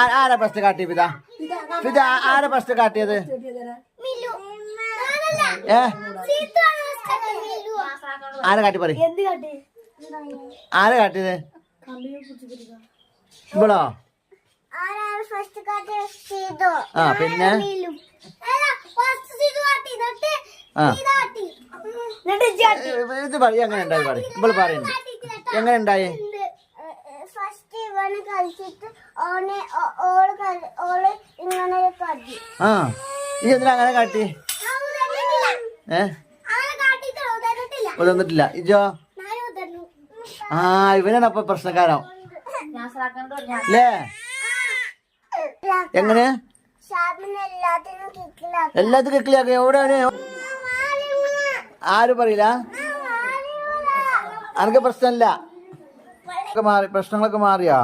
ആരാ ഫസ്റ്റ് കാട്ടി ഫിദ? ഫിദ ആരാ ഫസ്റ്റ് കാട്ടിയത്? ആരാ കാട്ടി പറ? ആരാ കാട്ടിയത്? ഇവളോ? ആ പിന്നെ ഇത് പറയും എങ്ങനെ ഉണ്ടായി പറയും. ഇവള് പറയുന്നു എങ്ങനെ ഉണ്ടായി? ആ ഈ എന്തിനാ അങ്ങനെ കാട്ടി? ഉതന്നിട്ടില്ല. ഇജോ? ആ ഇവനാണ് അപ്പൊ പ്രശ്നക്കാരോ അല്ലേ? എങ്ങനെ എല്ലാത്തിനും കിക്കിലാക്ക? എവിടെയാണ്? ആരും പറയില്ല. അനക്ക് പ്രശ്നമില്ല. പ്രശ്നങ്ങളൊക്കെ മാറിയോ?